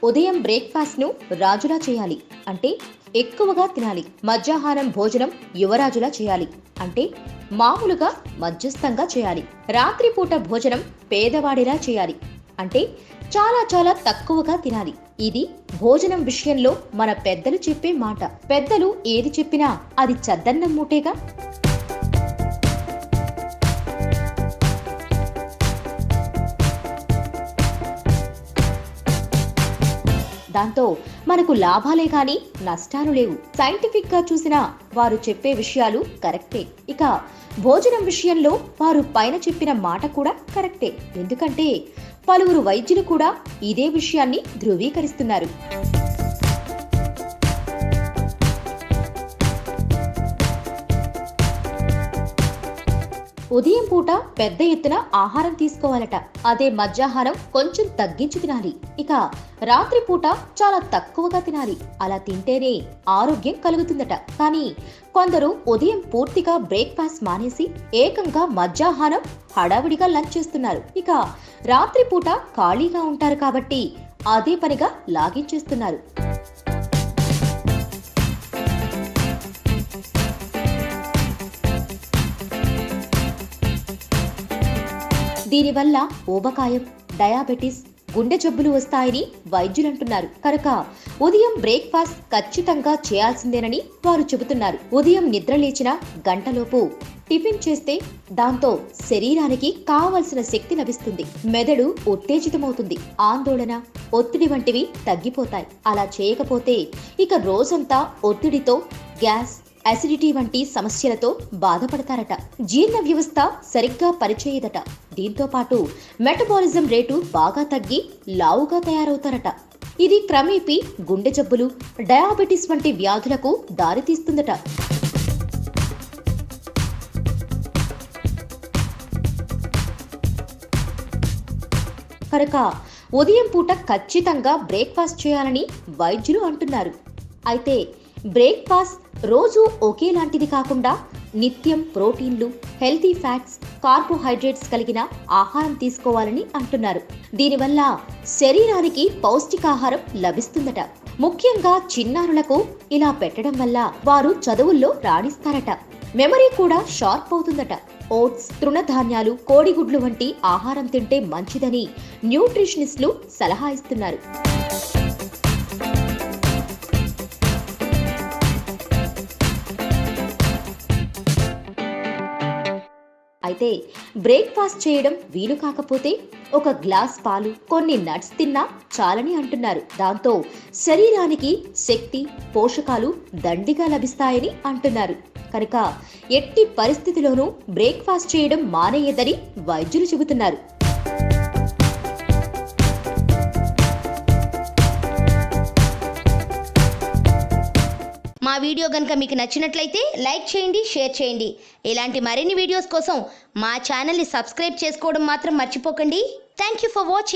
ఉదయం బ్రేక్ఫాస్ట్ను రాజులా చేయాలి అంటే ఎక్కువగా తినాలి. మధ్యాహ్నం భోజనం యువరాజులా చేయాలి అంటే మామూలుగా మధ్యస్థంగా చేయాలి. రాత్రిపూట భోజనం పేదవాడిలా చేయాలి అంటే చాలా చాలా తక్కువగా తినాలి. ఇది భోజనం విషయంలో మన పెద్దలు చెప్పే మాట. పెద్దలు ఏది చెప్పినా అది చద్దన్నం మూటేగా. దాంతో మనకు లాభాలే కానీ నష్టాలు లేవు. సైంటిఫిక్ గా చూసినా వారు చెప్పే విషయాలు కరెక్టే. ఇక భోజనం విషయంలో వారు పైన చెప్పిన మాట కూడా కరెక్టే. ఎందుకంటే పలువురు వైద్యులు కూడా ఇదే విషయాన్ని ధృవీకరిస్తున్నారు. ఉదయం పూట పెద్ద ఎత్తున ఆహారం తీసుకోవాలట. అదే మధ్యాహ్నం కొంచెం తగ్గించి తినాలి. ఇక రాత్రి పూట చాలా తక్కువగా తినాలి. అలా తింటేనే ఆరోగ్యం కలుగుతుందట. కానీ కొందరు ఉదయం పూర్తిగా బ్రేక్ఫాస్ట్ మానేసి ఏకంగా మధ్యాహ్నం హడావిడిగా లంచ్ చేస్తున్నారు. ఇక రాత్రి పూట ఖాళీగా ఉంటారు కాబట్టి అదే పనిగా లాగించేస్తున్నారు. దీనివల్ల ఊబకాయం, డయాబెటిస్, గుండె జబ్బులు వస్తాయని వైద్యులంటున్నారు. కనుక ఉదయం బ్రేక్ఫాస్ట్ ఖచ్చితంగా చేయాల్సిందేనని వారు చెబుతున్నారు. ఉదయం నిద్ర లేచిన గంటలోపు టిఫిన్ చేస్తే దాంతో శరీరానికి కావలసిన శక్తి లభిస్తుంది. మెదడు ఉత్తేజితమవుతుంది. ఆందోళన, ఒత్తిడి వంటివి తగ్గిపోతాయి. అలా చేయకపోతే ఇక రోజంతా ఒత్తిడితో గ్యాస్, అసిడిటీ వంటి సమస్యలతో బాధపడతారట. జీర్ణ వ్యవస్థ సరిగ్గా పనిచేయదట. దీంతో పాటు మెటబాలిజం రేటు బాగా తగ్గి లావుగా తయారవుతారట. ఇది క్రమేపీ గుండె జబ్బులు, డయాబెటిస్ వంటి వ్యాధులకు దారితీస్తుందట. కనుక ఉదయం పూట ఖచ్చితంగా బ్రేక్ఫాస్ట్ చేయాలని వైద్యులు అంటున్నారు. అయితే బ్రేక్ఫాస్ట్ రోజు ఒకేలాంటిది కాకుండా నిత్యం ప్రోటీన్లు, హెల్తీ ఫ్యాట్స్, కార్బోహైడ్రేట్స్ కలిగిన ఆహారం తీసుకోవాలని అంటున్నారు. దీనివల్ల శరీరానికి పౌష్టికాహారం లభిస్తుందట. ముఖ్యంగా చిన్నారులకు ఇలా పెట్టడం వల్ల వారు చదువుల్లో రాణిస్తారట. మెమరీ కూడా షార్ప్ అవుతుందట. ఓట్స్, తృణధాన్యాలు, కోడిగుడ్లు వంటి ఆహారం తింటే మంచిదని న్యూట్రిషనిస్టులు సలహా ఇస్తున్నారు. అయితే బ్రేక్ఫాస్ట్ చేయడం వీలు కాకపోతే ఒక గ్లాస్ పాలు, కొన్ని నట్స్ తిన్నా చాలని అంటున్నారు. దాంతో శరీరానికి శక్తి, పోషకాలు దండిగా లభిస్తాయని అంటున్నారు. కనుక ఎట్టి పరిస్థితిలోనూ బ్రేక్ఫాస్ట్ చేయడం మానేయదని వైద్యులు చెబుతున్నారు. మా వీడియో కనుక మీకు నచ్చినట్లయితే లైక్ చేయండి, షేర్ చేయండి. ఇలాంటి మరిన్ని వీడియోస్ కోసం మా ఛానల్ని సబ్స్క్రైబ్ చేసుకోవడం మాత్రం మర్చిపోకండి. Thank you for watching.